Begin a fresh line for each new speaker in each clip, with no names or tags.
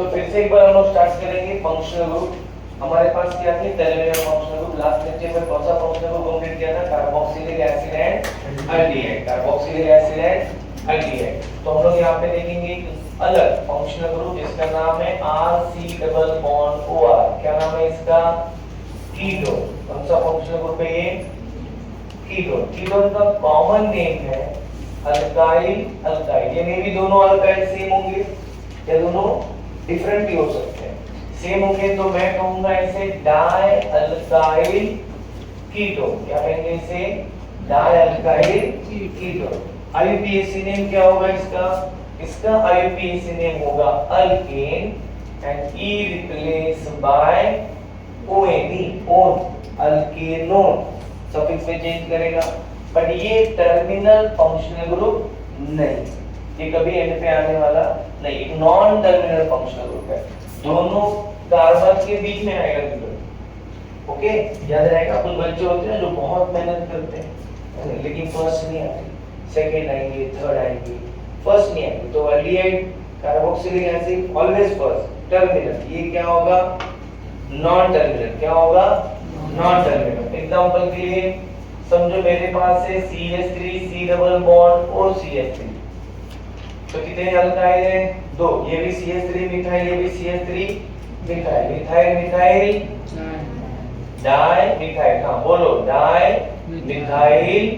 तो फिर से एक बार हम लोग स्टार्ट करेंगे फंक्शनल ग्रुप। हमारे पास क्या थी terminal functional group. Last lecture में कौन सा फंक्शनल ग्रुप कंप्लीट किया था? Carboxylic acid and aldehyde. Carboxylic acid and aldehyde. तो हम लोग यहाँ पे देखेंगे अलग फंक्शनल ग्रुप जिसका नाम है RC डबल बॉन्ड OR। क्या नाम है इसका? कीटोन। कौन सा फंक्शनल ग्रुप है ये? कीटोन। कीटोन का कॉमन नेम है अल्काइल अल्काइल। ये मे भी दोनों अल्काइल सेम होंगे या दोनों डिफरेंट भी हो सकते हैं। सेम होंगे तो मैं कहूंगा इसे डाई अल्काइल कीटोन। क्या कहेंगे इसे? Di alkyl ketone. IUPAC name क्या होगा इसका? इसका आईयूपीएसी नेम होगा alkane end e replace by one one alkanone. Suffix में चेंज करेगा। बट ये टर्मिनल फंक्शनल ग्रुप नहीं, ये कभी एंड पे आने वाला नहीं। नॉन टर्मिनल फंक्शनल ग्रुप है, दोनों कार्बन के बीच में आएगा कीटोन। ओके, याद रहेगा। कुछ बच्चे होते हैं जो बहुत मेहनत करते हैं लेकिन फर्स्ट नहीं आते, सेकंड आएंगे, थर्ड आएंगे, फर्स्ट नहीं आएंगे। तो aldehyde carboxylic acid always first, terminal. ये क्या होगा? Non terminal. क्या होगा? Non terminal. एग्जांपल के लिए समझो मेरे पास है CH3 C डबल बॉन्ड और CH3। तो कितने अल्काइल हैं? दो। ये भी CH3 मिथाइल, ये भी CH3 methyl. Methyl methyl di methyl. हाँ बोलो, di methyl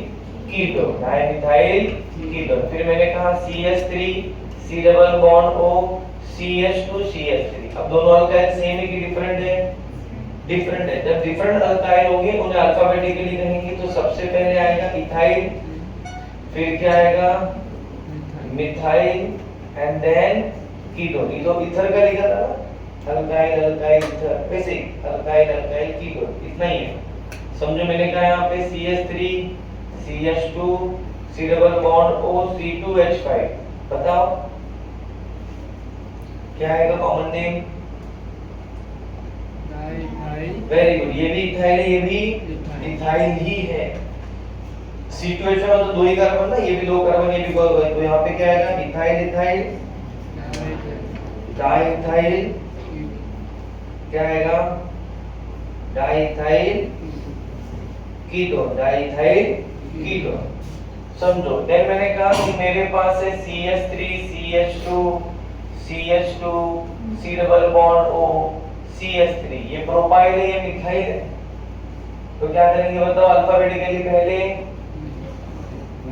ketone. Di methyl ketone. फिर मैंने कहा CH3 C double bond O CH2 CH3। अब दोनों अल्काइल सेम है कि डिफरेंट है? डिफरेंट है। जब डिफरेंट अल्काइल होंगे उन्हें अल्फाबेटिकली कहेंगे। तो सबसे पहले आएगा इथाइल, फिर क्या आएगा? Methyl and then ketone. ये तो ईथर का लिखा था ना, अल्काइल अल्काइल ईथर, वैसे अल्काइल अल्काइल कीटोन, इतना ही है। समझो मैंने कहा यहाँ पे CH3 CH2 C double bond O C2H5। बताओ क्या आएगा कॉमन नेम? वेरी गुड, ये भी इथाइल है, ये भी इथाइल ही है। C2H5 तो दो ही कार्बन ना, ये भी दो कार्बन, ये भी दो कार्बन। तो यहाँ पे क्या आएगा? Ethyl ethyl diethyl. क्या आएगा? Diethyl ketone. Diethyl ketone. समझो। देन मैंने कहा कि मेरे पास है CH3 CH2 CH2 C double bond O CH3। ये प्रोपाइल है, ये मिथाइल है। तो क्या करेंगे बताओ? अल्फाबेटिकली पहले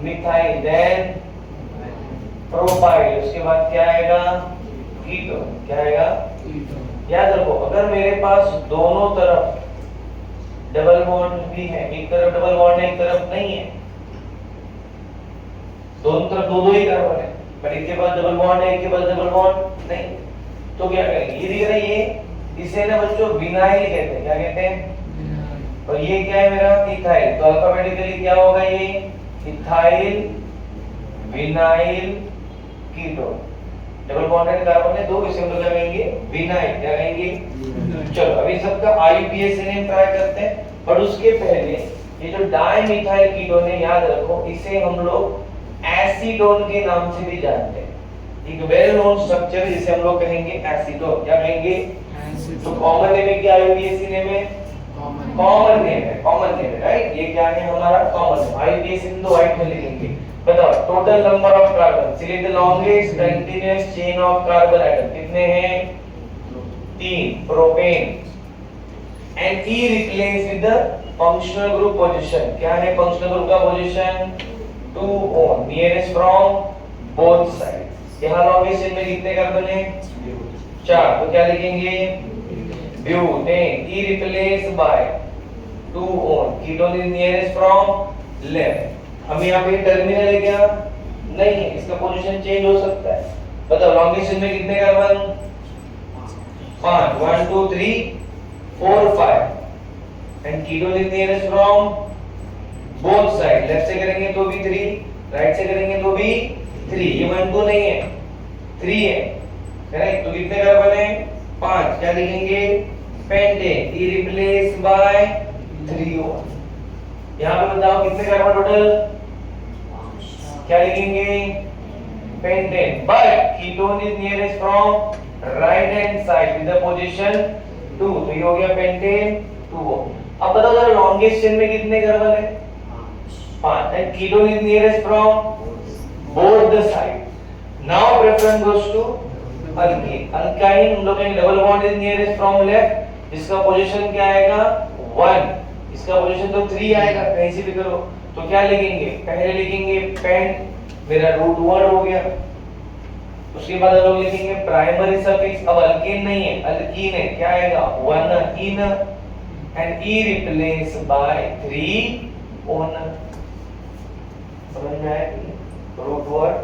मिथाइल देन प्रोपाइल, उसके बाद क्या आएगा? कीटोन। क्या आएगा? याद रखो, अगर मेरे पास दोनों तरफ डबल बॉन्ड भी है, एक तरफ डबल बॉन्ड है एक तरफ नहीं है, दोनों तरफ दो दो ही कार्बन है, पर एक के पास डबल बॉन्ड है एक के पास डबल बॉन्ड नहीं, तो क्या करेंगे? ये दिख रहा है, ये इसे ना बच्चों विनाइल कहते हैं। क्या कहते हैं? और ये क्या है मेरा? इथाइल। तो अल्फाबेटिकली क्या होगा? ये ethyl vinyl ketone. Double bonded carbon है दो, इसे हम लोग क्या कहेंगे? विनाइल। क्या कहेंगे? चलो अभी सबका आईयूपीएसी नेम ट्राई करते हैं। और उसके पहले ये जो डाइमिथाइल कीटोन है, याद रखो इसे हम लोग एसीटोन के नाम से भी जानते हैं। एक वेल नोन स्ट्रक्चर जिसे हम लोग कहेंगे एसीटोन। क्या कहेंगे? तो कॉमन नेम है क्या? आईयूपीएसी नेम है कॉमन नेम है, कॉमन नेम है, राइट? ये क्या है हमारा? Common name. आईयूपीएसी तो व्हाइट में लिखेंगे। बताओ total number of carbon, select the longest continuous chain of carbon atom. कितने हैं? 3। Propane and e replace with the functional group position. क्या है फंक्शनल ग्रुप का position? 2 on nearest from both side. यहां लॉन्गेस्ट चेन में कितने carbon है? 4। तो क्या लिखेंगे? Butane E replace bye 2 on ketone is nearest from left. हम यहाँ पे टर्मिनल है क्या? नहीं है, इसका पोजीशन चेंज हो सकता है। बताओ लॉन्गेस्ट चेन में कितने carbon? 5। 1 2 3 4 5 and ketone is nearest from both side. Left से करेंगे तो भी 3, राइट से करेंगे तो भी 3। ये 1 2 नहीं है, 3 है, करेक्ट? तो कितने कार्बन है? 5। क्या लिखेंगे? Pentane E replace by 3 on। यहाँ पे बताओ कितने कार्बन टोटल? क्या लिखेंगे? Pentane. But ketone is nearest from right hand side with the position 2, तो ये हो गया पेंटेन 2O। अब बताओ जरा लॉन्गेस्ट चेन में कितने कार्बन है? 5। And ketone is nearest from both the side. Now preference goes to alkene. Alkyne हम लोग का double bond is nearest from left, जिसका पोजीशन क्या आएगा 1, इसका पोजीशन तो 3 आएगा, कहीं से भी करो। तो क्या लिखेंगे? पहले लिखेंगे पेंट, मेरा रूट वर्ड हो गया। उसके बाद हम लोग लिखेंगे प्राइमरी सफिक्स। अब अल्केन नहीं है, अल्कीन है, क्या आएगा 1 in and e replace by 3 one. समझ में आया? Root word,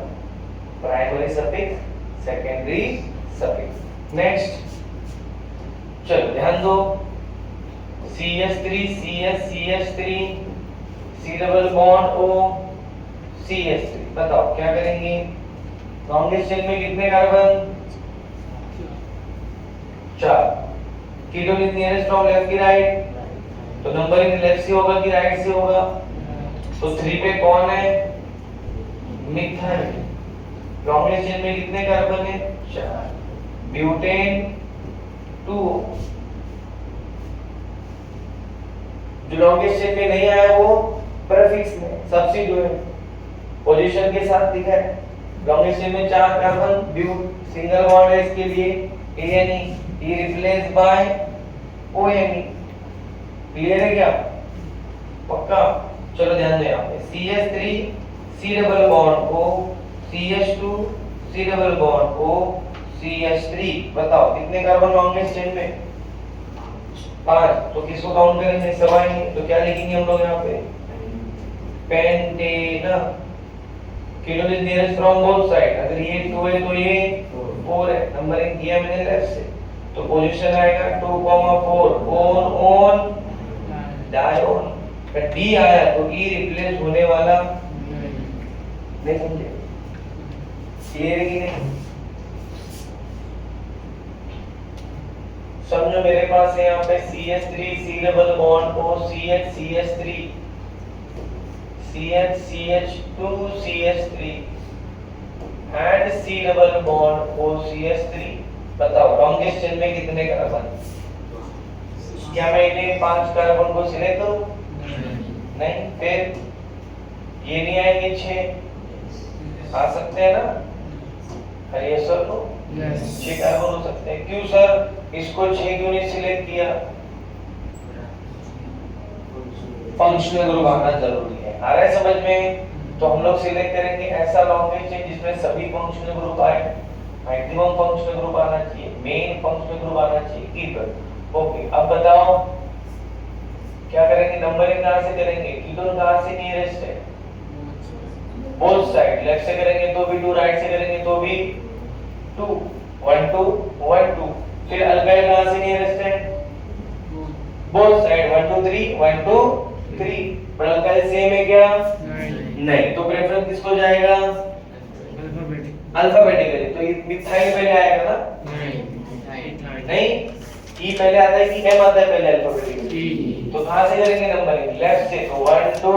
primary suffix, secondary suffix. Next चलो ध्यान दो, CH3 CS CH3 C double bond O CH3। बताओ क्या करेंगे? लॉन्गेस्ट चेन में कितने carbon? 4। Ketone is nearest from left की राइट, तो नंबरिंग लेफ्ट से होगा कि राइट से होगा? तो 3 पे कौन है? मिथाइल। लॉन्गेस्ट चेन में कितने कार्बन है? 4। ब्यूटेन 2। जो लॉन्गेस्ट चेन में नहीं आया वो प्रीफिक्स में सब्स्टिट्यूट है, पोजीशन के साथ दिखा है। लॉन्गेस्ट चेन में 4 कार्बन, ब्यूट सिंगल बॉन्ड है, इसके लिए ANE, ई रिप्लेस बाय ONE। क्लियर है क्या? पक्का? चलो ध्यान दो, यहाँ पे CH3 C double bond O CH2 C double bond O CH3। बताओ कितने कार्बन लॉन्गेस्ट चेन में? 5। तो किसको काउंट करेंगे? सब आएंगे, तो क्या लिखेंगे हम लोग यहाँ पे? Pentane. Ketone is nearest from both side, अगर ये 2 है तो ये 4 है, नंबरिंग किया मैंने लेफ्ट से, तो पोजीशन आएगा 2,4 ओन ओन डायोन। डी आया तो ई रिप्लेस होने वाला नहीं, समझे? क्लियर है कि नहीं? समझो मेरे पास है यहाँ पे CH3 C double bond O CH CH3 CH CH2 CH3 and C double bond O CH3। बताओ लॉन्गेस्ट चेन में कितने कार्बन? क्या मैं इन्हें 5 कार्बन को सिलेक्ट करूं? नहीं। फिर ये नहीं आएंगे 6? आ सकते हैं ना? अरे सर तो 6 कार्बन हो सकते हैं। क्यों सर इसको 6 क्यों नहीं सिलेक्ट किया? फंक्शनल ग्रुप आना जरूरी है। आ रहा है समझ में? तो हम लोग सिलेक्ट करेंगे ऐसा लॉन्गेस्ट चेन जिसमें सभी फंक्शनल ग्रुप आए, मैक्सिमम फंक्शनल ग्रुप आना चाहिए, मेन फंक्शनल ग्रुप आना चाहिए, कीपर। ओके, अब बताओ क्या करेंगे? नंबरिंग कहां से करेंगे? कीटोन कहां से नियरेस्ट है? बोथ साइड, लेफ्ट से करेंगे तो भी 2, राइट से करेंगे तो भी 2, 1 2 1 2। फिर अल्काइल कहां से नियरेस्ट है? Both side, 1 2 3 1 2 3। पर अल्काइल सेम है क्या? नहीं। तो प्रेफरेंस किसको जाएगा? अल्फाबेटिकली। तो ये मिथाइल पहले आएगा ना? नहीं, ई पहले आता है कि एम आता है पहले अल्फाबेटिकली? तो कहां से करेंगे नंबरिंग? लेफ्ट से। तो 1 2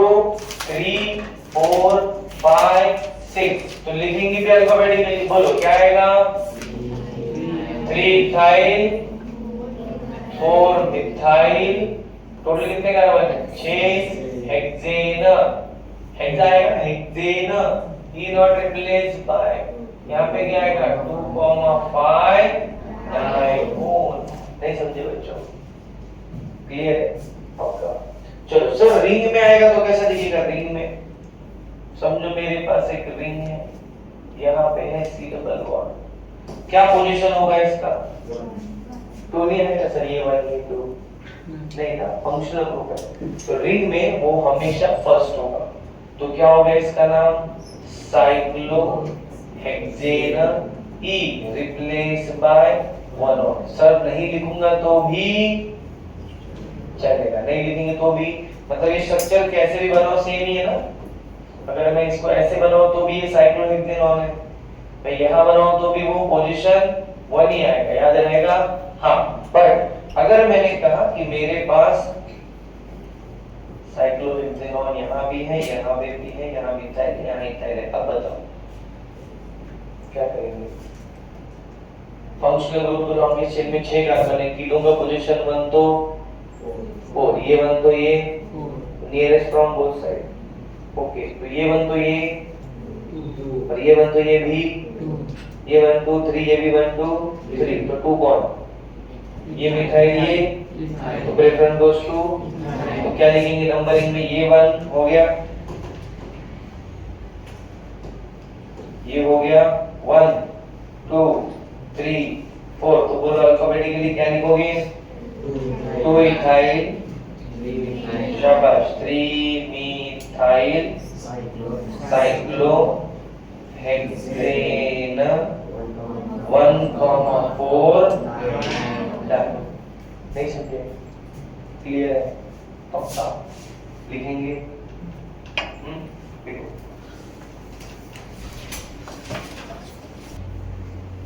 3 4 5 6। तो लिखेंगे भी अल्फाबेटिकली। बोलो क्या आएगा? 3 इथाइल 4 मिथाइल, टोटल कितने कार्बन है? 6 हेक्सेन। हेक्सा आएगा, hexane E not replace by, यहाँ पे क्या आएगा 2,5 डायोन। नहीं समझे बच्चों? क्लियर है? ओके चलो सर रिंग में आएगा तो कैसा दिखेगा? रिंग में समझो मेरे पास एक रिंग है, यहाँ पे है C डबल बॉन्ड, क्या पोजीशन होगा इसका? 2 नहीं आएगा सर, ये 1 ये 2 नहीं ना, फंक्शनल ग्रुप है, तो रिंग में वो हमेशा फर्स्ट होगा। तो क्या होगा इसका नाम? साइक्लोहेक्सेन ई रिप्लेस बाय 1। सर नहीं लिखूंगा तो भी चलेगा, नहीं लिखेंगे तो भी, मतलब ये स्ट्रक्चर कैसे भी बनाओ सेम ही है ना। अगर मैं इसको ऐसे बनाऊं तो भी ये साइक्लोहेक्सेन है, मैं यहाँ बनाऊं तो भी वो पोजीशन 1 ही आएगा, याद रहेगा? हाँ, बट अगर मैंने कहा कि मेरे पास साइक्लोहेक्सेनॉन यहाँ भी है, यहाँ पे भी है, यहाँ मिथाइल है, यहाँ इथाइल है, अब बताओ क्या करेंगे? फंक्शनल ग्रुप तो लॉन्गेस्ट चेन में 6 कार्बन है, कीटोन का पोजीशन 1 तो 4, ये 1 तो ये nearest from both side. Okay, तो ये 1 तो ये और ये 1 तो ये भी, ये 1 2 3, ये भी 1 2 3, तो 2 बॉन्ड, ये मिथाइल ये, तो प्रेफरेंस गोस टू, तो क्या लिखेंगे नंबरिंग में, ये 1 हो गया, ये हो गया 1 2 3 4, तो बोलो अल्फाबेटिकली क्या लिखोगे, 2 इथाइल, शाबाश, 3 मिथाइल साइक्लो हेक्सेन 1,4 डन। नहीं समझे? क्लियर है? पक्का लिखेंगे? देखो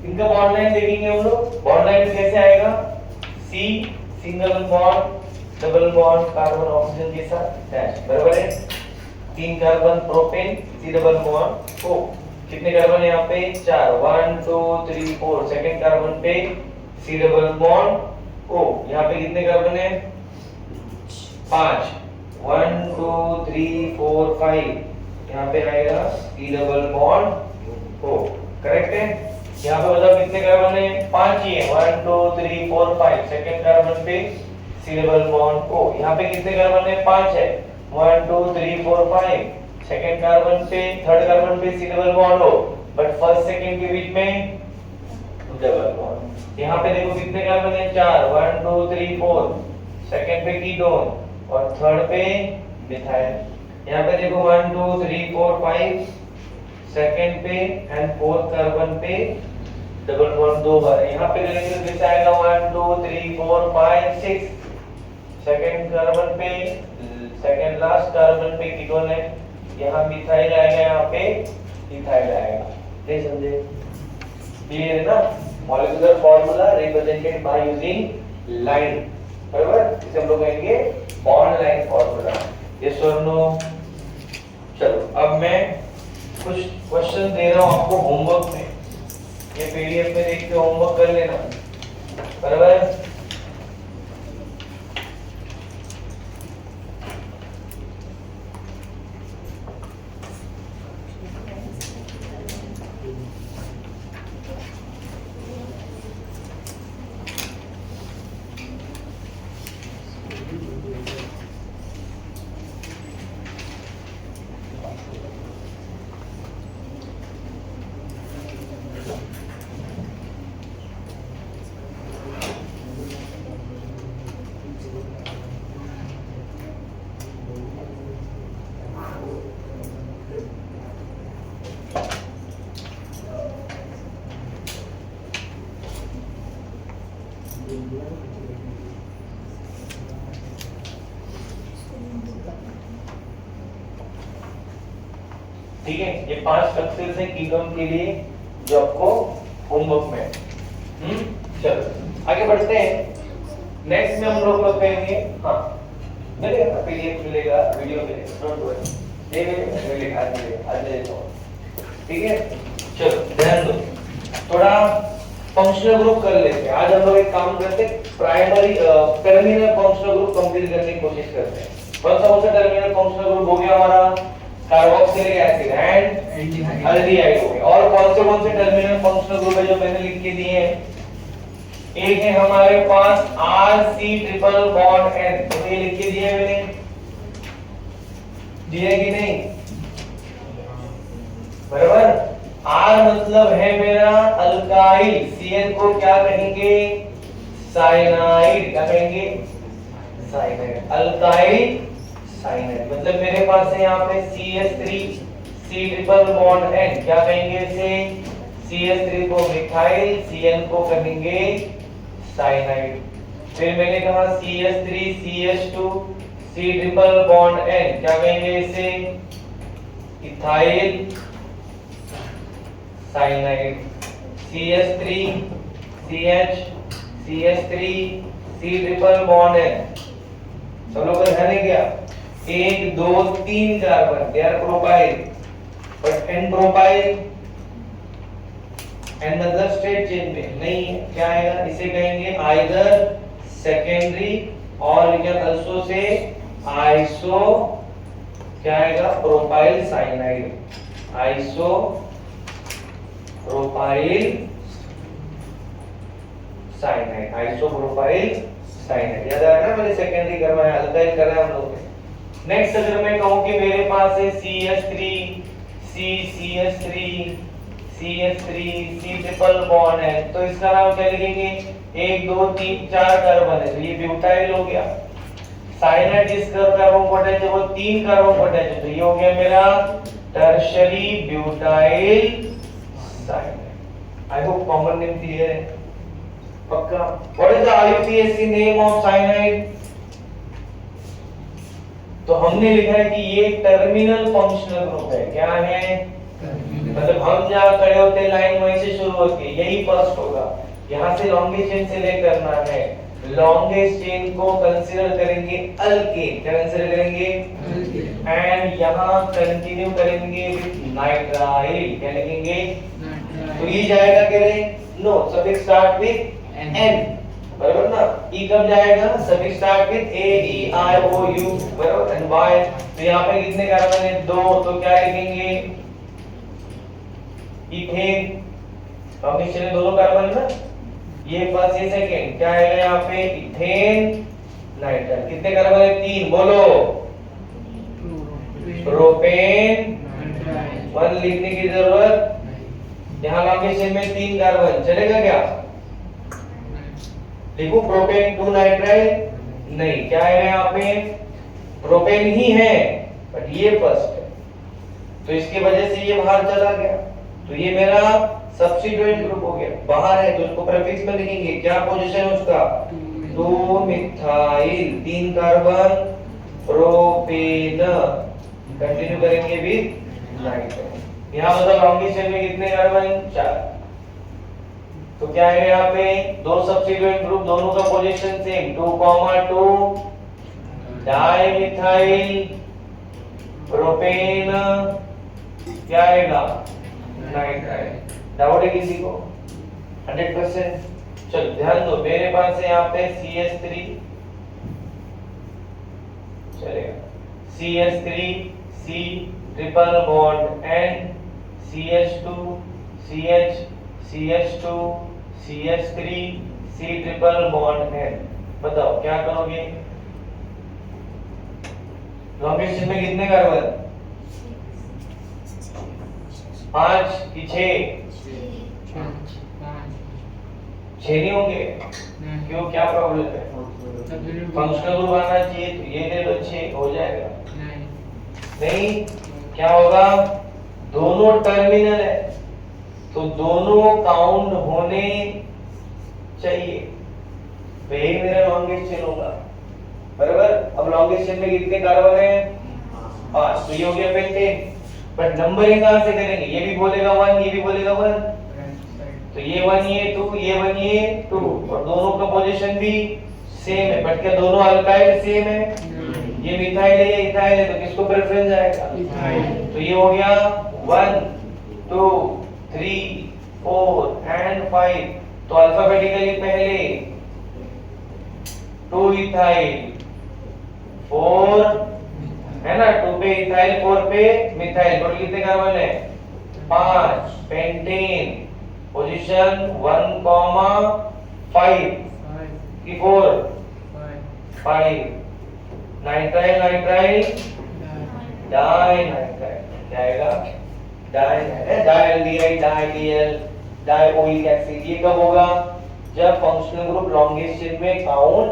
इनका बॉन्ड लाइन देखेंगे हम लोग। बॉन्ड लाइन कैसे आएगा, C single bond double bond carbon oxygen के साथ डैश, बराबर है, 3 carbon propane, C double bond O, कितने कार्बन है यहाँ पे 4, 1 2 3 4, सेकंड कार्बन पे सी डबल बॉन्ड ओ, यहाँ पे कितने कार्बन है 5, 1 2 3 4 5, यहाँ पे आएगा C double bond O, correct है। यहाँ पे बताओ कितने कार्बन है 5 ही है, 1 2 3 4 5, सेकंड कार्बन पे सी डबल बॉन्ड ओ, यहाँ पे कितने कार्बन है 5 है, 1 2 3 4 5, सेकंड कार्बन पे थर्ड कार्बन पे सी डबल बॉन्ड हो, बट फर्स्ट सेकंड के बीच में डबल बॉन्ड। यहाँ पे देखो कितने कार्बन है 4, 1 2 3 4, सेकंड पे कीटोन और थर्ड पे मिथाइल। यहाँ पे देखो 1 2 3 4 5, सेकंड पे एंड फोर्थ कार्बन पे डबल बॉन्ड 2 बार। यहाँ पे करेंगे तो कैसे आएगा 1 2 3 4 5 6, सेकंड कार्बन पे सेकंड लास्ट कार्बन पे कीटोन है, यहाँ मिथाइल आएगा, यहाँ पे इथाइल आएगा। नहीं समझे? क्लियर है ना? Molecular formula represented by using line, बराबर, इसे हम लोग कहेंगे बॉन्ड लाइन फार्मूला। यस और नो? चलो अब मैं कुछ क्वेश्चन दे रहा हूं आपको होमवर्क में, ये पीडीएफ में देख के होमवर्क कर लेना, बराबर। ठीक है, ये 5 स्ट्रक्चर्स हैं कीटोन के लिए जो आपको होमवर्क में। चलो आगे बढ़ते हैं। नेक्स्ट में हम लोग कहेंगे, हाँ मिलेगा पीडीएफ मिलेगा, वीडियो मिलेगा, डोंट वरी, मिलेगा आज मिलेगा, ठीक है। चलो ध्यान दो, थोड़ा फंक्शनल ग्रुप कर लेते हैं। आज हम लोग एक काम करते हैं, primary terminal functional group complete करने की कोशिश करते हैं। कौन सा टर्मिनल फंक्शनल ग्रुप हो गया हमारा, कार्बोक्सिलिक एसिड एंड एल्डिहाइड हो गया। और कौन से टर्मिनल फंक्शनल ग्रुप है जो मैंने लिख के दिए हैं, एक है हमारे पास RC ट्रिपल बॉन्ड N, तो ये लिख के दिए मैंने, दिए कि नहीं, बराबर। R मतलब है मेरा अल्काइल, CN को क्या कहेंगे साइनाइड, क्या कहेंगे साइनाइड, अल्काइल साइनाइड। मतलब मेरे पास है यहाँ पे CH3 C triple bond N, क्या कहेंगे इसे CH3 को मिथाइल, CN को कहेंगे साइनाइड। फिर मैंने कहा CH3 CH2 C triple bond N, क्या कहेंगे इसे ethyl cyanide. CH3 CH CH3 C triple bond N, सब लोग का ध्यान है क्या, 1 2 3 carbon, they are propyl, but N propyl and मतलब स्ट्रेट चेन में नहीं है, क्या आएगा, इसे कहेंगे आइदर सेकेंडरी और we can also say iso, क्या आएगा, propyl cyanide, iso propyl cyanide, iso propyl cyanide. याद आ रहा है, मैंने सेकेंडरी करवाया, अल्काइल करा हम लोग ने। नेक्स्ट अगर मैं कहूं कि मेरे पास है CH3 CH3 C triple bond है, तो इसका नाम क्या लिखेंगे, 1 2 3 4 कार्बन है, तो ये ब्यूटाइल हो गया। साइनाइड जिसका कार्बन पोटेंशियल है वो 3 कार्बन पोटेंशियल, तो ये हो गया मेरा tertiary butyl cyanide. I hope common name clear है, पक्का। What is the IUPAC name of cyanide? तो हमने लिखा है कि ये टर्मिनल फंक्शनल ग्रुप है। क्या है, मतलब हम जहां खड़े होते हैं लाइन वहीं से शुरू होती है, यही फर्स्ट होगा। यहां से लॉन्गेस्ट चेन से लेकर करना है, लॉन्गेस्ट चेन को कंसीडर करेंगे अल्केन, क्या कंसीडर करेंगे, एंड यहां कंटिन्यू करेंगे विद नाइट्राइल, क्या लिखेंगे, तो ये जाएगा कह रहे, no suffix start with n, बराबर ना। e कब जाएगा, suffix start with a e i o u, बराबर, एंड y, तो यहां पे कितने कार्बन है, 2, तो क्या लिखेंगे, इथेन। लॉन्गेस्ट चेन में दोनों कार्बन है ना, ये फर्स्ट ये सेकंड, क्या आएगा यहाँ पे, इथेन नाइट्राइल। कितने कार्बन है, 3, बोलो, प्रोपेन 1 लिखने की जरूरत, यहाँ लॉन्गेस्ट चेन में 3 कार्बन, चलेगा क्या, लिखो प्रोपेन 2 नाइट्राइल, नहीं, क्या है यहाँ पे, प्रोपेन ही है बट ये फर्स्ट है, तो इसकी वजह से ये बाहर चला गया, तो ये मेरा सब्स्टिट्यूएंट ग्रुप हो गया, बाहर है तो उसको प्रीफिक्स में लिखेंगे, क्या पोजीशन है उसका, 2 मिथाइल, 3 कार्बन, प्रोपेन, कंटिन्यू करेंगे विद नाइट्राइल। यहाँ मतलब लॉन्गेस्ट चेन में कितने कार्बन, 4, तो क्या है यहाँ पे, 2 सब्स्टिट्यूएंट ग्रुप, दोनों का पोजीशन सेम, 2,2 डाइमिथाइल प्रोपेन, क्या आएगा, नाइट्राइल। डाउट है किसी को, 100%? चलो ध्यान दो, मेरे पास है यहाँ पे CH3, चलेगा, CH3 C triple bond N, CH2 CH CH2 CH3 C triple bond N। बताओ क्या करोगे, लॉन्गेस्ट चेन में कितने कार्बन, 5 कि 6? 6 नहीं होंगे, क्यों, क्या प्रॉब्लम है, फंक्शनल ग्रुप आना चाहिए, तो ये ले लो, 6 हो जाएगा, नहीं, क्या होगा, दोनों टर्मिनल है तो दोनों काउंट होने चाहिए, तो यही मेरा लॉन्गेस्ट चेन होगा, बराबर। अब लॉन्गेस्ट चेन में कितने कार्बन है, 5, तो ये हो गया पेंटेन, बट नंबरिंग कहां से करेंगे, ये भी बोलेगा 1, ये भी बोलेगा 1, तो ये 1 ये 2 ये 1 ये 2, और दोनों का पोजीशन भी सेम है, बट क्या दोनों अल्काइल सेम है, ये मिथाइल है ये इथाइल है, तो किसको प्रेफरेंस जाएगा, तो ये हो गया 1 2 3 4 एंड 5, तो अल्फाबेटिकली पहले 2 इथाइल 4 है ना, 2 पे इथाइल 4 पे मिथाइल, टोटल कितने कार्बन है, 5, पेंटेन, पोजीशन 1,5 की 4 5, नाइट्राइल नाइट्राइल डाई नाइट्राइल, क्या आएगा, डाइएल्डिहाइड डाइएल डाइओइक एसिड। ये कब होगा, जब फंक्शनल ग्रुप लॉन्गेस्ट चेन में काउंट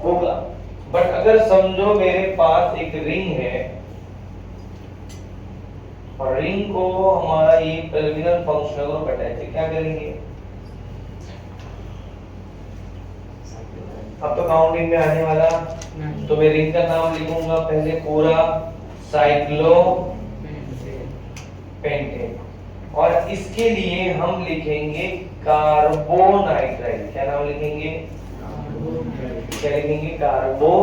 होगा। बट अगर समझो मेरे पास एक रिंग है और रिंग को हमारा ये टर्मिनल फंक्शनल ग्रुप अटैच है, क्या करेंगे, अब तो काउंटिंग में आने वाला, तो मैं रिंग का नाम लिखूंगा पहले पूरा, साइक्लो पेंटेन, और इसके लिए हम लिखेंगे कार्बोनाइट्राइल, क्या नाम लिखेंगे, क्या लिखेंगे, कार्बो,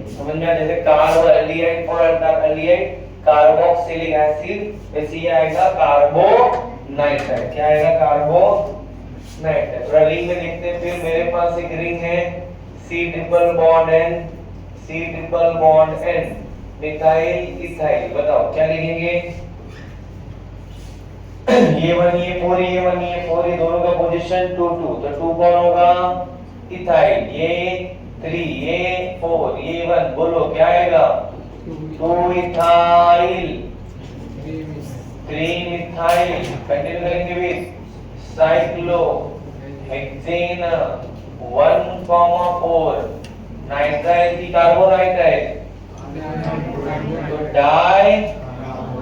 समझ में आ, जैसे कार्बोएल्डिहाइड फॉर एल्डिहाइड कार्बोक्सिलिक एसिड, वैसे ये आएगा कार्बोनाइट्राइल। नाइट्राइल। क्या आएगा? कार्बोनाइट्राइल। थोड़ा रिंग में देखते हैं। फिर मेरे पास एक रिंग है C triple bond N, C triple bond N, methyl ethyl. बताओ क्या लिखेंगे? ये 1 ये 4 ये 1 ये 4, ये दोनों का पोजीशन 2 2, तो 2 कौन होगा? इथाइल। ये 3 ये 4 ये 1, बोलो क्या आएगा? 2 इथाइल 3 मिथाइल। कंटिन्यू करेंगे विद साइक्लो हेक्सेन 1,4 नाइट्राइल की कार्बोनाइट्राइल, तो डाई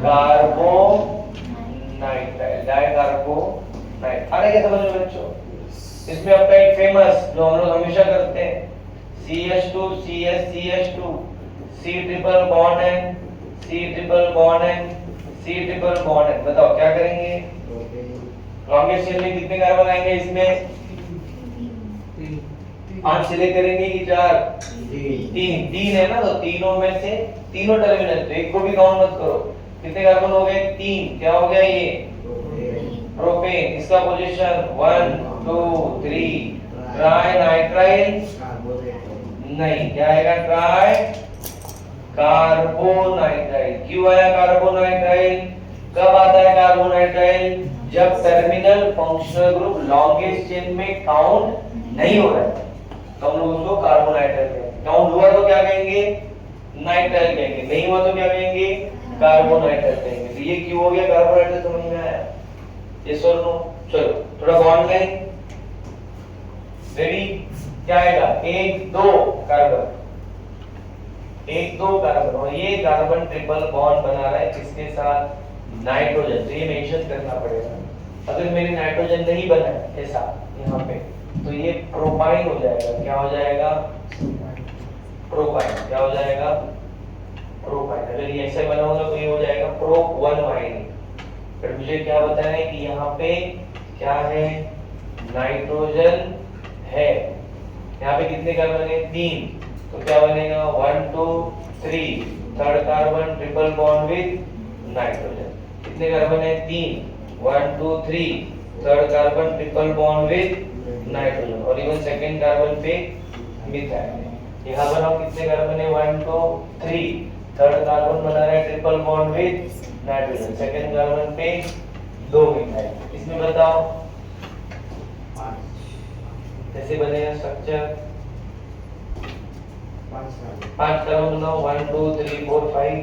कार्बो नाइट्राइल, डाई कार्बोनाइट्राइल। आ रहा है समझ में बच्चों? इसमें आपका एक फेमस जो हम लोग हमेशा करते हैं, CH2 CS CH2 C triple bond N, C triple bond N, C triple bond N। बताओ क्या करेंगे? लॉन्गेस्ट चेन में कितने कार्बन आएंगे इसमें? 5 सिलेक्ट करेंगे कि 4? 3 है ना, तो तीनों में से तीनों टर्मिनल, तो एक को भी काउंट मत करो। कितने कार्बन हो गए? 3। क्या हो गया ये? प्रोपेन। इसका पोजीशन 1 2 3, ट्राई नाइट्राइल नहीं, क्या आएगा? Try carbonitrile. क्यों आया कार्बोनाइट्राइल? कब आता है कार्बोनाइट्राइल? जब terminal functional group longest chain में काउंट नहीं हो रहा है, तो हम लोग उसको कार्बोनाइट्राइल कहेंगे। काउंट हुआ तो क्या कहेंगे? नाइट्राइल कहेंगे, नहीं हुआ तो क्या कहेंगे? कार्बोनाइट्राइल कहेंगे। तो ये क्यों हो गया कार्बोनाइट्राइल? समझ में आया? यस और नो? चलो थोड़ा बॉन्ड लाइन रेडी। क्या आएगा? 1 2 कार्बन, 1 2 कार्बन, और ये कार्बन ट्रिपल बॉन्ड बना रहा है किसके साथ? नाइट्रोजन। तो ये मेंशन करना पड़ेगा। अगर मेरे नाइट्रोजन नहीं बना है ऐसा यहाँ पे, तो ये प्रोपाइन हो जाएगा। क्या हो जाएगा? प्रोपाइन। क्या हो जाएगा? प्रोपाइन। अगर ये ऐसे बना होगा तो ये हो जाएगा प्रोप 1 वाइन। फिर मुझे क्या बताना है कि यहाँ पे क्या है? नाइट्रोजन है। यहाँ पे कितने कार्बन है? 3। तो क्या बनेगा? 1 2 3, third carbon triple bond with nitrogen. कितने कार्बन है? 3। 1 2 3, third carbon triple bond with nitrogen, और इवन सेकंड कार्बन पे मिथाइल। यहाँ पर हम कितने कार्बन है? 1 2 3, थर्ड कार्बन बना रहा है triple bond with nitrogen, second carbon पे 2 मिथाइल। इसमें बताओ कैसे बनेगा स्ट्रक्चर? 5 कार्बन बनाओ, 1 2 3 4 5,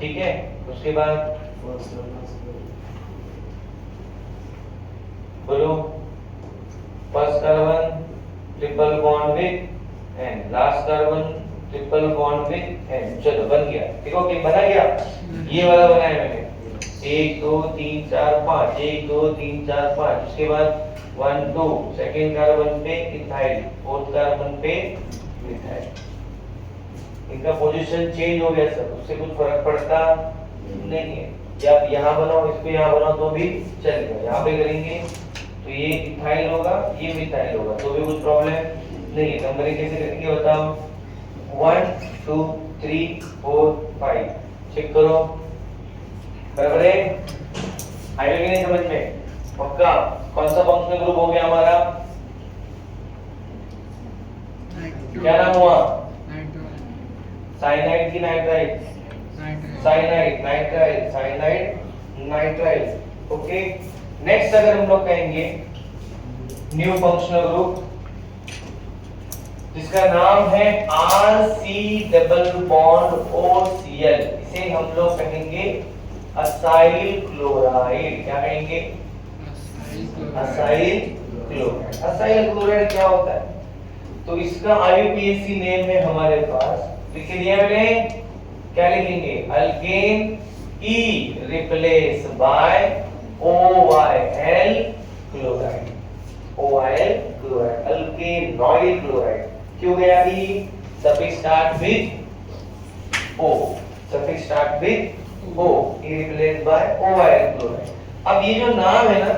ठीक है। उसके बाद बोलो, first carbon triple bond with N, last carbon triple bond with N. चलो बन गया, देखो कि बना गया। ये वाला बनाया मैंने, 1 2 3 4 5, 1 2 3 4 5। उसके बाद 1 2, सेकंड कार्बन पे इथाइल, फोर्थ कार्बन पे मिथाइल। इनका पोजीशन चेंज हो गया सर, उससे कुछ फर्क पड़ता नहीं है। या आप यहाँ बनाओ, इसको यहाँ बनाओ तो भी चलेगा। यहाँ पे करेंगे तो ये इथाइल होगा, ये मिथाइल होगा, तो भी कुछ प्रॉब्लम नहीं है। नंबरिंग कैसे करेंगे बताओ? 1 2 3 4 5, चेक करो बराबर है? आएगा कि नहीं समझ में? पक्का? कौन सा फंक्शनल ग्रुप हो गया हमारा? क्या नाम हुआ? साइनाइड की nitrile? Cyanide nitrile, cyanide nitrile. Okay, next अगर हम लोग कहेंगे न्यू फंक्शनल ग्रुप जिसका नाम है RC डबल बॉन्ड OCl, इसे हम लोग कहेंगे असाइल क्लोराइड। क्या कहेंगे? Acyl chloride. असाइल क्लोराइड क्या होता है? तो इसका IUPAC नेम है हमारे पास, लिख दिया मैंने। क्या लिखेंगे? Alkane E replace by OYL chloride, OYL chloride, alkanoyl chloride. क्यों गया E? Suffix start with O, suffix start with O, E replace by OYL chloride. अब ये जो नाम है ना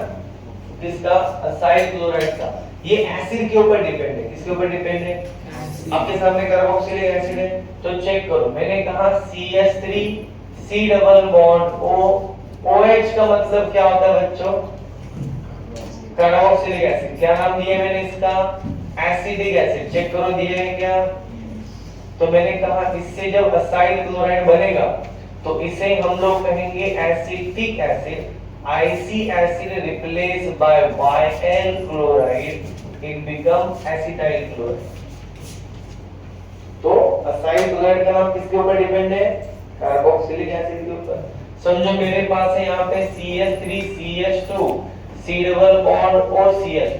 किसका? असाइल क्लोराइड का, ये एसिड के ऊपर डिपेंड है। किसके ऊपर डिपेंड है? आपके सामने कार्बोक्सिलिक एसिड है, तो चेक करो। मैंने कहा CH3 C double bond O OH का मतलब क्या होता है बच्चों? Carboxylic acid. क्या नाम दिया मैंने इसका? Acidic acid. चेक करो दिया है क्या? तो मैंने कहा इससे जब असाइल क्लोराइड बनेगा तो इसे हम लोग कहेंगे acetic acid. IC acid replaced by YL chloride, it become acetyl chloride. तो असाइल क्लोराइड का नाम किसके ऊपर डिपेंड है? कार्बोक्सिलिक एसिड के ऊपर। समझो मेरे पास है यहाँ पे CH3 CH2 C double bond OCl,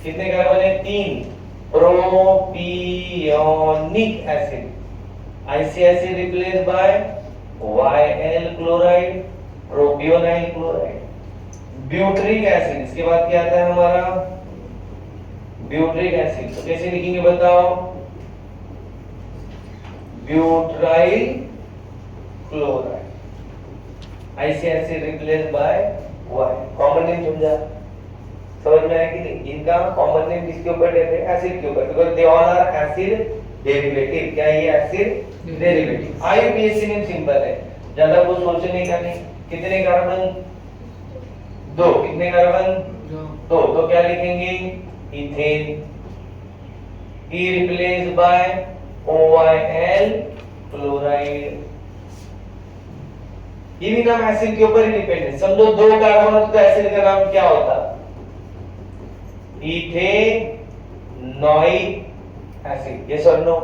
कितने कार्बन है? 3। Propionic acid, IC acid replaced by YL chloride, propionyl chloride. Butyric acid, इसके बाद क्या आता है हमारा? Butyric acid. तो कैसे लिखेंगे बताओ? Butyl chloride, IC acid replaced by Y। Common name समझा? समझ में आया कि नहीं? इनका कॉमन नेम किसके ऊपर देते हैं? एसिड के ऊपर, because they all are acid derivative. क्या ये acid derivative? IUPAC name simple है, ज्यादा कुछ सोचने का नहीं। कितने कार्बन? 2। कितने कार्बन? 2। तो क्या लिखेंगे? Ethane. E replaced by OYL chloride. ये भी नाम एसिड के ऊपर ही डिपेंड है। समझो 2 कार्बन हो तो एसिड का नाम क्या होता? Ethanoic acid. यस और नो?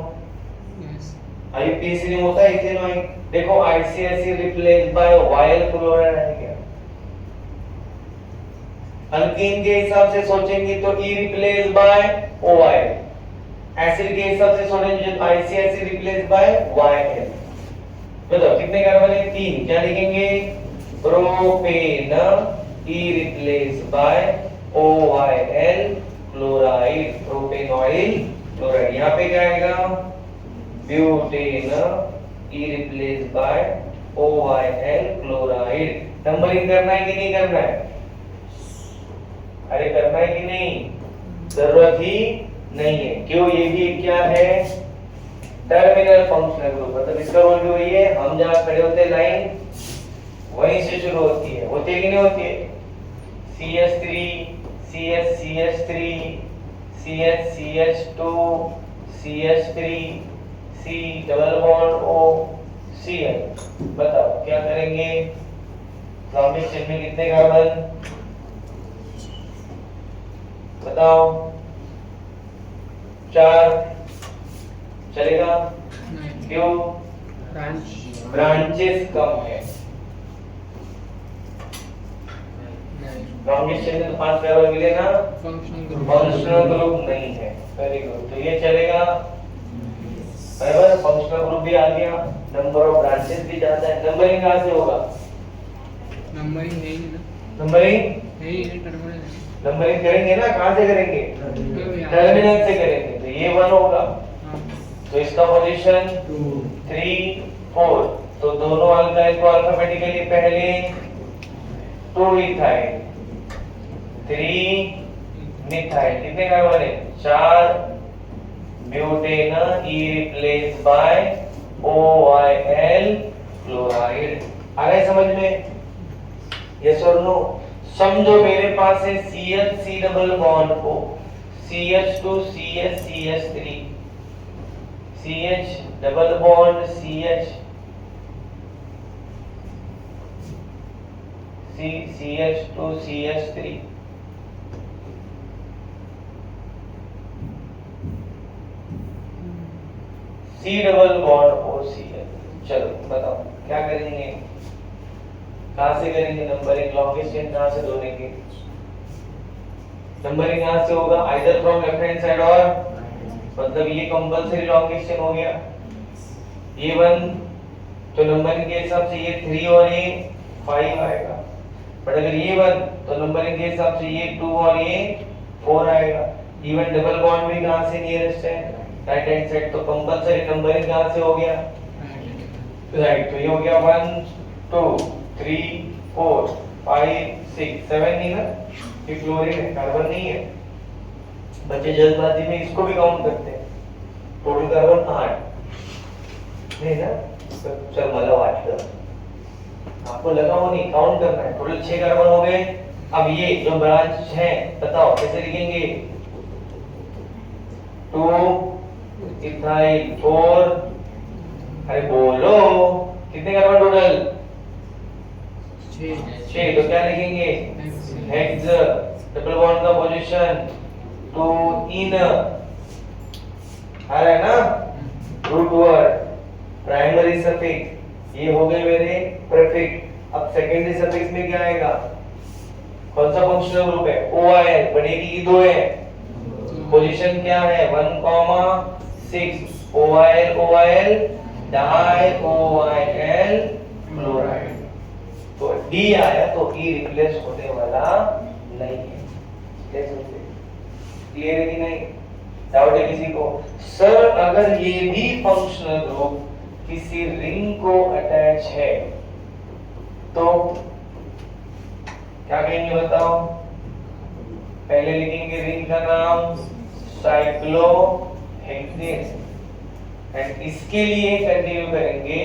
यस। IUPAC नेम होता है इथेनॉइक। देखो IC acid replaced by YL chloride है क्या? अल्कीन के हिसाब से सोचेंगे तो E replaced by OYL। Acid के हिसाब से सोचेंगे तो IC acid replaced by YL। बताओ कितने कार्बन है? 3। क्या लिखेंगे? Propane E replaced by OYL chloride, propanoyl chloride. यहाँ पे क्या आएगा? Butane E replaced by OYL chloride. Numbering करना है कि नहीं करना है? अरे करना है कि नहीं? जरूरत ही नहीं है। क्यों? ये भी क्या है? Terminal functional group. मतलब इसका रोल भी वही है, हम जहां खड़े होते हैं लाइन वहीं से शुरू होती है। होती है कि नहीं होती है? CH3 CH3 CH2 CH3 C double bond O Cl। बताओ क्या करेंगे? लॉन्गिश चेन में कितने कार्बन? बताओ। 4। चलेगा? क्यों? ब्रांचेस कम है। लॉन्गिश चेन में तो 5 कार्बन मिले ना? फंक्शनल ग्रुप नहीं है। Very good. तो ये चलेगा बराबर। फंक्शनल ग्रुप भी आ गया, नंबर ऑफ ब्रांचेस भी ज्यादा है। नंबरिंग कहां से होगा? नंबरिंग है ही ना। नंबरिंग है ही है, टर्मिनल। नंबरिंग करेंगे ना, कहां से करेंगे? टर्मिनल से करेंगे। तो ये 1 होगा। तो इसका पोजीशन 2 3 4। तो दोनों अल्काइल को अल्फाबेटिकली पहले 2 इथाइल 3 मिथाइल। कितने कार्बन है? 4। Butane E replaced by OYL chloride. आ गए समझ में? यस और नो? समझो मेरे पास है CH डबल बॉन्ड को CH2 CH3 CH double bond CH2 CH3 C double bond OCl। चलो बताओ क्या करेंगे? कहां से करेंगे नंबरिंग? लॉन्गिश चेन कहां से जोड़ेंगे? नंबरिंग कहां से होगा? Either from left hand side और मतलब ये कंपलसरी लॉन्गिश चेन हो गया। ये 1 तो नंबरिंग के हिसाब से ये 3 और ये 5 आएगा। बट अगर ये 1 तो नंबरिंग के हिसाब से ये 2 और ये 4 आएगा। इवन डबल बॉन्ड भी कहां से नियरेस्ट है? Right hand side. तो कंपलसरी नंबरिंग कहां से हो गया? राइट। तो ये हो गया 1 2 3 4 5 6 7 नहीं ना? ये क्लोरीन है, कार्बन नहीं है। बच्चे जल्दबाजी में इसको भी काउंट करते हैं। टोटल कार्बन 8 नहीं ना? चल मला वाटलं आपको लगा हो नहीं, काउंट करना है। टोटल 6 कार्बन हो गए। अब ये जो ब्रांच है बताओ कैसे लिखेंगे? 2 इथाइल 4, अरे बोलो कितने कार्बन टोटल? 6। तो क्या लिखेंगे? हेक्स। डबल बॉन्ड का पोजीशन 2 इन, आ रहा है ना? रूट वर्ड प्राइमरी सफिक्स, ये हो गए मेरे प्रीफिक्स। अब सेकेंडरी सफिक्स में क्या आएगा? कौन सा फंक्शनल ग्रुप है? OIL। बढ़ेगी कि 2 है? पोजीशन क्या है? 1,6। OIL OIL di OIL chloride. तो D आया तो E रिप्लेस होने वाला नहीं है। क्लियर है कि नहीं? डाउट है किसी को? सर अगर ये भी फंक्शनल ग्रुप किसी रिंग को अटैच है तो क्या कहेंगे बताओ? पहले लिखेंगे रिंग का नाम साइक्लोहेक्सेन, एंड इसके लिए कंटिन्यू करेंगे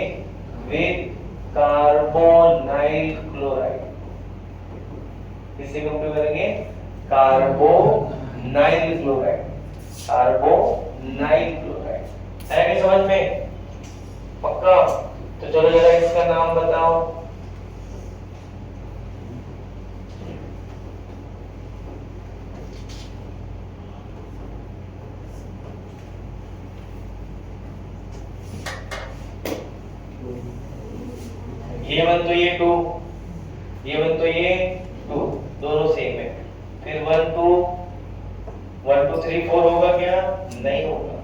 विद कार्बोनाइल क्लोराइड। किससे कंपेयर करेंगे? Carbonyl chloride. कार्बोनाइल क्लोराइड है क्या समझ में? पक्का? तो चलो जरा इसका नाम बताओ। ये 1 तो ये 2, ये 1 तो ये 2, दोनों सेम है। फिर 1 2 3 4 होगा क्या? नहीं होगा।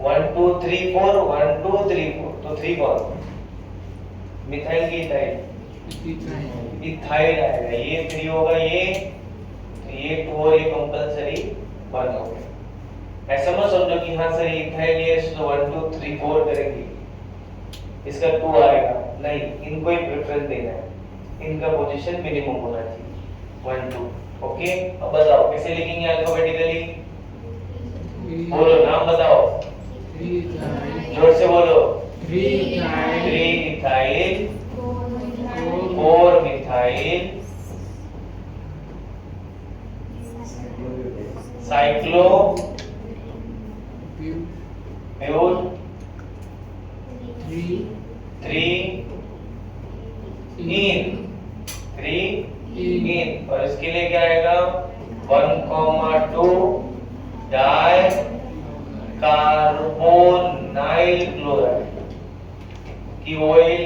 1 2 3 4 1 2 3 4 तो 3 4 मिथाइल की इथाइल इथाइल आएगा। ये 3 होगा, ये 2 और ये कंपलसरी 1 हो गया। ऐसा मत समझो कि हाँ सर इथाइल ये तो 1 2 3 4 करेंगे, इसका 2 आएगा। नहीं, इनको ही प्रेफरेंस देना है, इनका पोजीशन मिनिमम होना चाहिए 1 2। ओके, अब बताओ कैसे लिखेंगे अल्फाबेटिकली? बोलो नाम बताओ, जोर से बोलो। 3 इथाइल 4 मिथाइल साइक्लो ब्यूट 3 इन, और इसके लिए क्या आएगा? 1,2 डाई कार्बोनाइल क्लोराइड की ऑयल।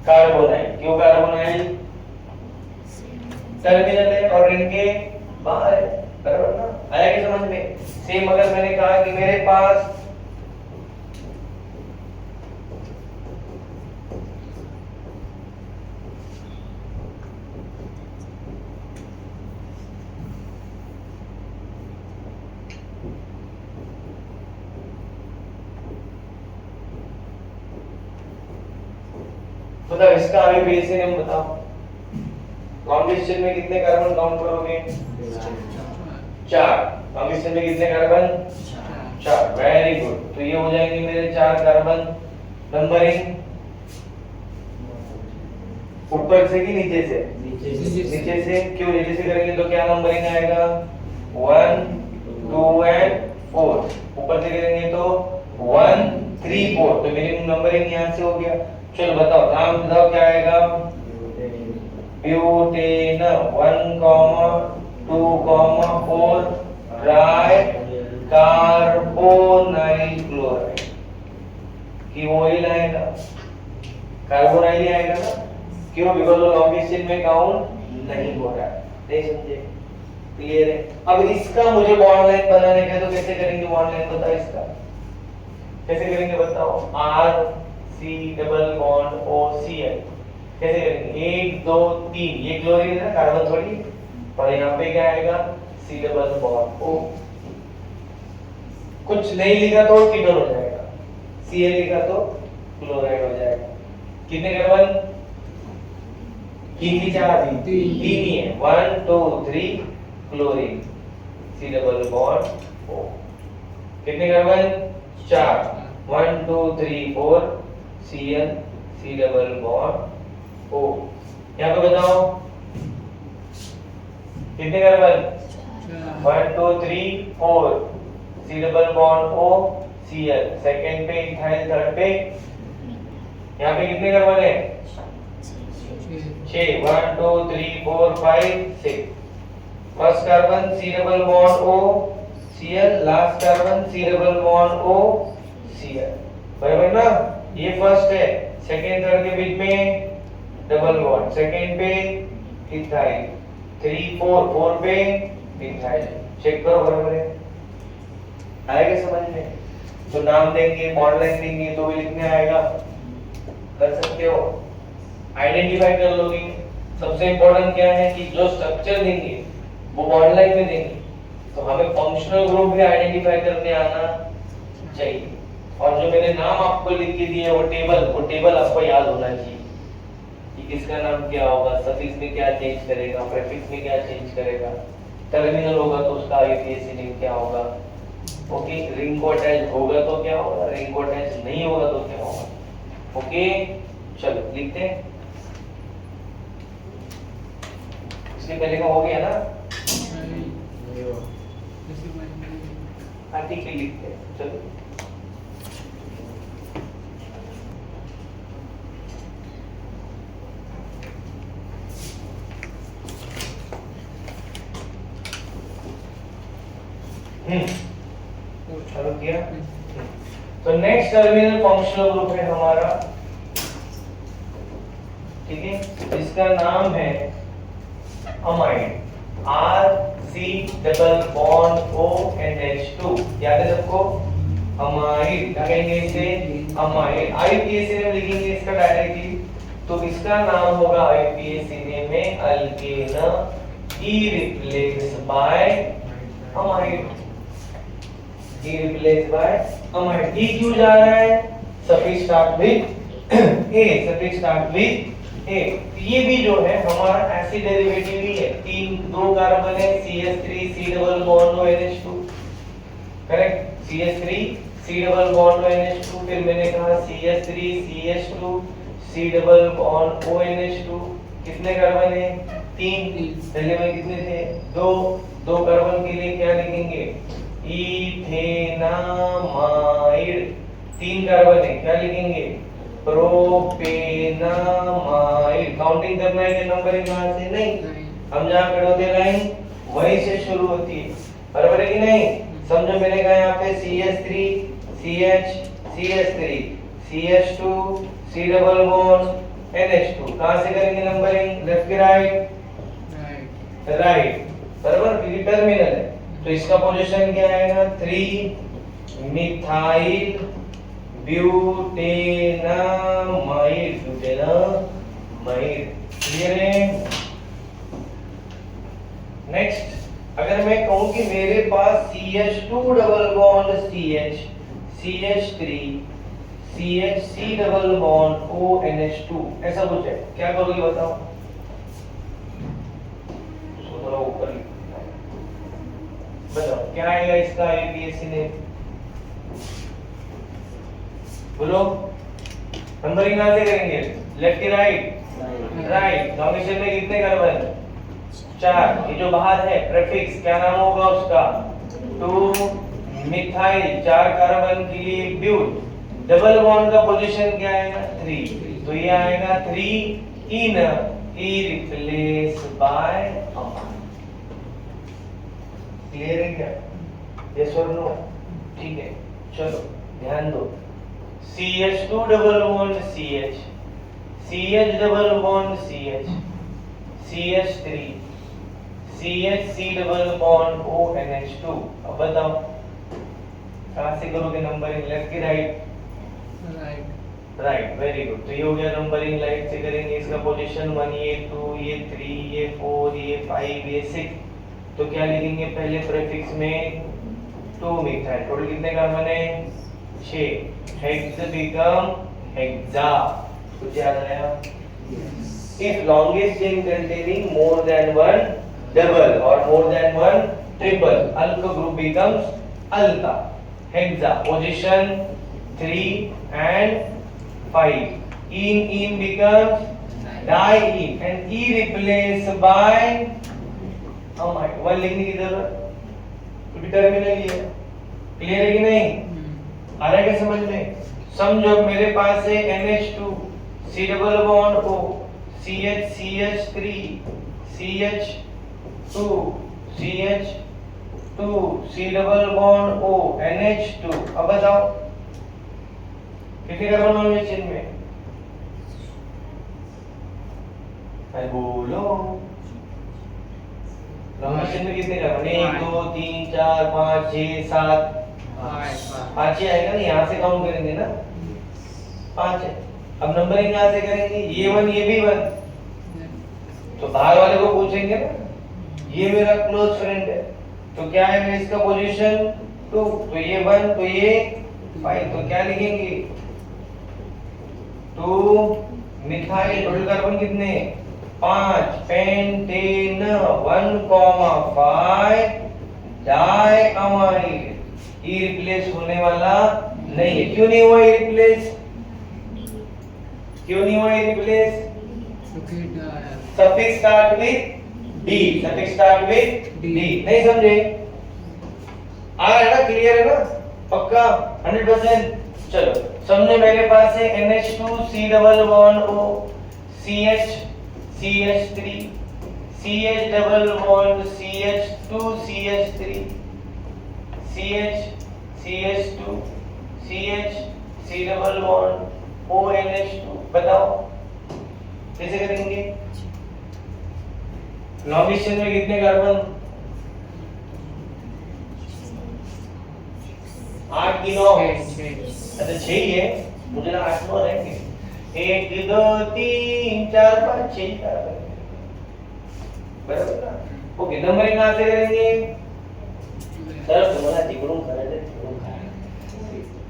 कार्बोनाइल क्यों? कार्बोनाइल टर्मिनल है और रिंग के बाहर है, बराबर ना? आया कि समझ में? सेम अगर मैंने कहा कि मेरे पास बताओ इसका अभी बेस नेम बताओ। लॉन्गेस्ट चेन में कितने कार्बन काउंट करोगे? 4। लॉन्गेस्ट चेन में कितने कार्बन? 4। Very good. तो ये हो जाएंगे मेरे 4 कार्बन। नंबरिंग ऊपर से कि नीचे से? नीचे से। क्यों नीचे से करेंगे तो क्या नंबरिंग आएगा? 1 2 एंड 4। ऊपर से करेंगे तो 1 3 4। तो मिनिमम नंबरिंग यहां से हो गया। चलो बताओ नाम बताओ क्या आएगा? ब्यूटेन 1, 2, 4 ट्राई कार्बोनाइल क्लोराइड की ऑयल आएगा। कार्बोनाइल ही आएगा ना? क्यों? बिकॉज़ वो लॉन्गेस्ट चेन में काउंट नहीं हो रहा है। नहीं समझे? क्लियर है? अब इसका मुझे बॉन्ड लाइन बनाने का, तो कैसे करेंगे बॉन्ड लाइन? बताओ इसका कैसे करेंगे बताओ? R C double bond O Cl कैसे करेंगे? 1 2 3, ये क्लोरीन है कार्बन थोड़ी, और यहाँ पे क्या आएगा? C double bond O। कुछ नहीं लिखा तो कीटोन हो जाएगा, Cl लिखा तो क्लोराइड हो जाएगा। कितने कार्बन? 3 की 4 3 ही है। 1 2 3 chlorine C double bond O। कितने carbon? 4। 1 2 3 4 Cl C double bond O। यहाँ पे बताओ कितने carbon? 1 2 3 4 C double bond O Cl, second पे इथाइल, थर्ड पे यहाँ पे कितने कार्बन है? 6 1 2 3 4 5 6। First carbon C double bond O Cl, last carbon C double bond O Cl, बराबर ना? ये फर्स्ट है, सेकंड थर्ड के बीच में डबल बॉन्ड, सेकंड पे इथाइल, 3 4 4 पे इथाइल। चेक करो बराबर है, आएगा समझ में? तो नाम देंगे, बॉन्ड लाइन देंगे तो भी लिखने आएगा, कर सकते हो, आइडेंटिफाई कर लोगे। सबसे इंपॉर्टेंट क्या है कि जो स्ट्रक्चर देंगे वो बॉन्ड लाइन में देंगे, तो हमें फंक्शनल ग्रुप भी आइडेंटिफाई करने आना चाहिए। और जो मैंने नाम आपको लिख के दिए वो टेबल आपको याद होना चाहिए कि किसका नाम क्या होगा, सफिक्स में क्या चेंज करेगा, प्रीफिक्स में क्या चेंज करेगा, टर्मिनल होगा तो उसका आईयूपीएसी नेम क्या होगा, ओके, रिंग को अटैच होगा तो क्या होगा, रिंग को अटैच नहीं होगा तो क्या होगा, ओके। चलो लिखते हैं, इसके पहले का हो गया ना? हाँ ठीक है, लिखते हैं, चलो। चलो किया। तो नेक्स्ट टर्मिनल फंक्शनल ग्रुप है हमारा, ठीक है, इसका नाम है amide, RC double bond ONH2, याद है सबको? अमाइड क्या कहेंगे इसे? अमाइड। आईयूपीएसी नेम लिखेंगे इसका डायरेक्टली, तो इसका नाम होगा आईयूपीएसी नेम में alkane E replace bye amide, E replaced by amide। E क्यों जा रहा है? Suffix start with A, suffix start with A। ये भी जो है हमारा एसिड डेरिवेटिव ही है, दो कार्बन है, CH3 C double bond ONH2, correct, CH3 C double bond ONH2, फिर मैंने कहा CH3 CH2 C double bond ONH2, कितने कार्बन है? 3, पहले में कितने थे? 2 कार्बन के लिए क्या लिखेंगे? इथेनामाइड, 3 कार्बन है, क्या लिखेंगे? प्रोपेनामाइड। काउंटिंग करना है कि नंबरिंग कहां से? नहीं, हम जहां खड़े होते लाइन वहीं से शुरू होती है, बराबर है कि नहीं? समझो मैंने कहा यहाँ पे CH3 CH CH3 CH2 C double bond NH2, कहां से करेंगे नंबरिंग? लेफ्ट की राइट? राइट, बराबर, क्योंकि टर्मिनल है, तो इसका पोजीशन क्या आएगा? 3 मिथाइल ब्यूटेनामाइड, क्लियर है? नेक्स्ट, अगर मैं कहूं कि मेरे पास CH2 double bond CH CH3 CH C double bond ONH2, ऐसा कुछ है, क्या करोगे बताओ? इसको थोड़ा ऊपर बताओ क्या आएगा इसका आईयूपीएसी नेम? बोलो, नंबरिंग कहां से करेंगे? लेफ्ट की राइट? राइट। नॉमिनेशन में कितने कार्बन? 4। ये जो बाहर है प्रीफिक्स क्या नाम होगा उसका? 2 मिथाइल, 4 कार्बन के लिए ब्यूट, डबल बॉन्ड का पोजीशन क्या आएगा? 3, तो ये आएगा 3 इन E replace bye amide. Clear है क्या? यस और नो? ठीक है, चलो ध्यान दो, CH2 double bond CH CH double bond CH CH3 CH C double bond ONH2। अब बताओ कहां से करोगे नंबरिंग? लेफ्ट की राइट? Right, very good. तो ये हो गया नंबरिंग, लाइट से करेंगे। इसका पोजीशन 1, ये 2, ये 3, ये 4, ये 5, ये 6। तो क्या लिखेंगे? पहले प्रीफिक्स में 2 मिथाइल, टोटल कितने कार्बन है? 6। हेक्स बिकम हेक्सा, कुछ याद आया? If longest chain containing more than one double or more than one triple, alpha group becomes alpha. Hexa, position 3 and 5. In becomes diene and e replace bye amide. One लिखने की जरूरत क्योंकि terminal ही है। Clear है कि नहीं? आ रहा है क्या समझ में? समझो मेरे पास है NH2 C double bond O CH CH3 CH2 CH2 C double bond O NH2। अब बताओ कितने कार्बन होंगे चेन में? भाई बोलो लंबी चेन में कितने कार्बन? 1 2 3 4 5 6 7 5 ही आएगा ना, यहाँ से काउंट करेंगे ना 5 है। अब नंबरिंग यहाँ से करेंगे, ये 1 ये भी 1, तो बाहर वाले को पूछेंगे ना, ये मेरा क्लोज फ्रेंड है तो क्या है इसका पोजीशन 2, तो ये 1 तो ये 5, तो क्या लिखेंगे 2 मिथाइल। टोटल कार्बन कितने? 5 पेंटेन 1,5 डाइअमाइड। ई रिप्लेस होने वाला नहीं है। क्यों नहीं हुआ ई रिप्लेस? क्यों नहीं हुआ E replace? Suffix start with D, suffix start with D. नहीं समझे? आ रहा है ना? क्लियर है ना? पक्का 100%? चलो समझो मेरे पास है NH2 C double bond O CH CH3 CH double bond CH2 CH3 CH CH2 CH C double bond O NH2। बताओ कैसे करेंगे? लॉन्ग चेन में कितने कार्बन? 8 की 9 अच्छा 6 ही है, मुझे ना 8 9 रहेंगे। 1 2 3 4 5 6 कार्बन बराबर ना? ओके नंबरिंग कहां से करेंगे? सर तुम्हारा जिगरू करे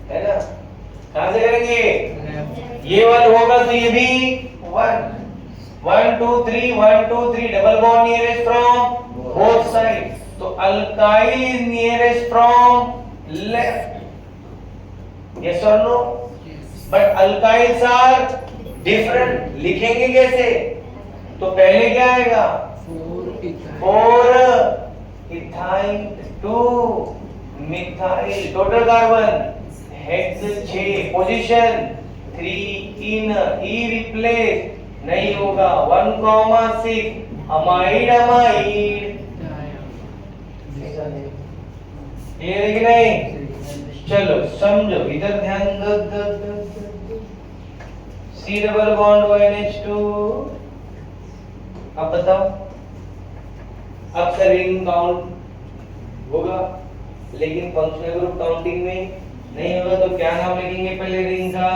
है ना? कहां से करेंगे? ये 1 होगा तो ये भी 1 1 2 3 1 2 3 double bond nearest from both side, तो alkyl is nearest from left. Yes or no? But alkyls are different. लिखेंगे कैसे? तो पहले क्या आएगा? 4 ethyl 2 methyl. Total carbon hex 6, position 3 इन, ई रिप्लेस नहीं होगा 1,6 अमाइड अमाइड। क्लियर है कि नहीं? चलो समझो इधर ध्यान दो। C double bond ONH2। अब बताओ अब से रिंग काउंट होगा लेकिन फंक्शनल ग्रुप काउंटिंग में नहीं होगा, तो क्या नाम लिखेंगे पहले रिंग का?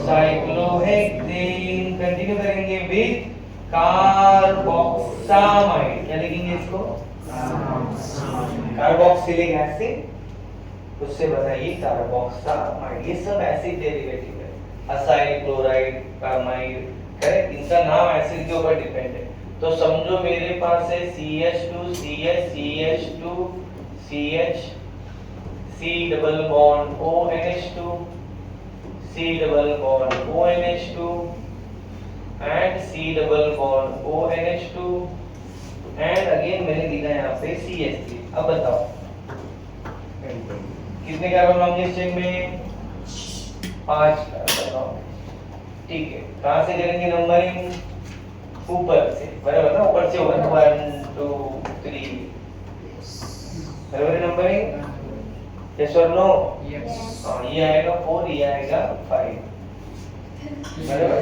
साइक्लोहेक्सेन। कंटिन्यू करेंगे विद कार्बोक्सामाइड। क्या लिखेंगे इसको? कार्बोक्सिलिक एसिड, उससे बनाइए कार्बोक्सामाइड। ये सब एसिड डेरिवेटिव है, असाइल क्लोराइड कार्बाइड, करेक्ट? इनका नाम एसिड के ऊपर डिपेंड है। तो समझो मेरे पास है CH2 CH CH2 CH C double bond ONH2 C double bond ONH2 and C double bond ONH2 and again मैंने लिखा है यहाँ पे CH3। अब बताओ कितने कार्बन लॉन्गेस्ट चेन में? 5 कार्बन। ठीक है, कहां से करेंगे नंबरिंग? ऊपर से, बराबर ना? ऊपर से होगा ना 1 2 3 बराबर नंबरिंग? यस और नो? यस। हां ये आएगा 4, ये आएगा 5 बराबर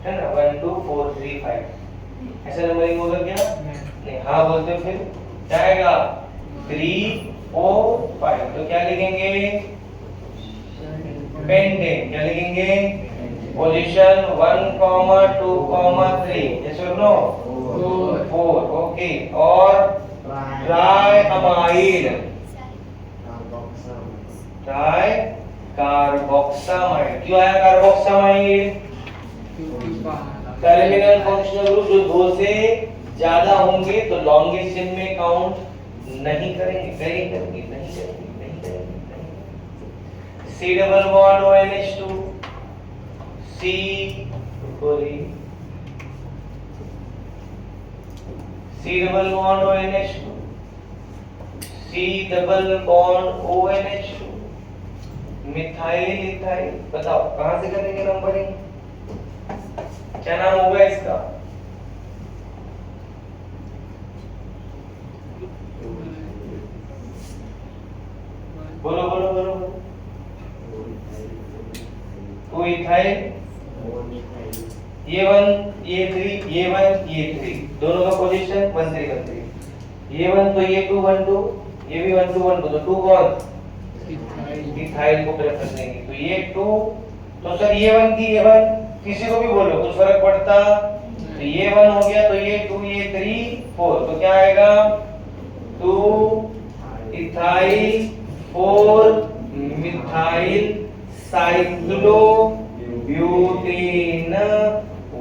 है ना? 1 2 4 3 5 ऐसा नंबरिंग होगा क्या? नहीं। हाँ बोलते हो फिर क्या आएगा? 3 4 5। तो क्या लिखेंगे? पेंटेन। क्या लिखेंगे? पोजीशन 1 2 3। यस और नो? 4 ओके। और ट्राइअमाइड, ट्राई कार्बोक्सामाइड। क्यों आया कार्बोक्सामाइड? टर्मिनल फंक्शनल ग्रुप जो 2 से ज्यादा होंगे तो लॉन्गेस्ट चेन में काउंट नहीं करेंगे। करेंगे नहीं करेंगे। C double bond ONH2 C कोरी C double bond ONH2 C double bond ONH2 methyl ethyl. बताओ कहां से करेंगे नंबरिंग? क्या नाम होगा इसका? बोलो बोलो बोलो। 2 इथाइल, ये 1 ये 3, ये 1 ये 3, दोनों का पोजीशन 1 3 1 3। ये 1 तो ये 2 1 2, ये भी 1 2 1 2, तो 2 कौन? इथाइल को प्रेफरेंस देंगे। तो ये 2, तो सर ये 1 की ये 1, किसी को भी बोलो कुछ फर्क पड़ता? तो ये 1 हो गया, तो ये 2 ये 3 4, तो क्या आएगा? 2 इथाइल 4 मिथाइल साइक्लो ब्यूटेन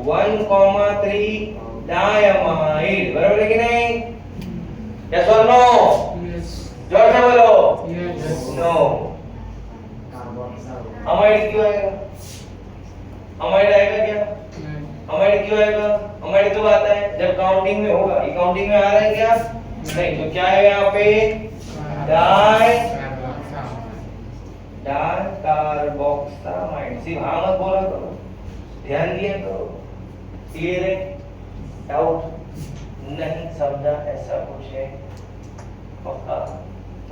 1,3 डायमाइड। बराबर है कि नहीं? यस और नो? जोर से बोलो। नो। अमाइड क्यों आएगा? अमाइड आएगा क्या? अमाइड क्यों आएगा? अमाइड तो आता है जब काउंटिंग में होगा। ये काउंटिंग में आ रहा है क्या? नहीं। तो क्या है यहाँ पे? Di carboxamide. सिर्फ हाँ मत बोला करो, ध्यान दिया करो। क्लियर है? डाउट नहीं समझा ऐसा कुछ है?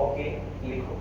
ओके लिखो।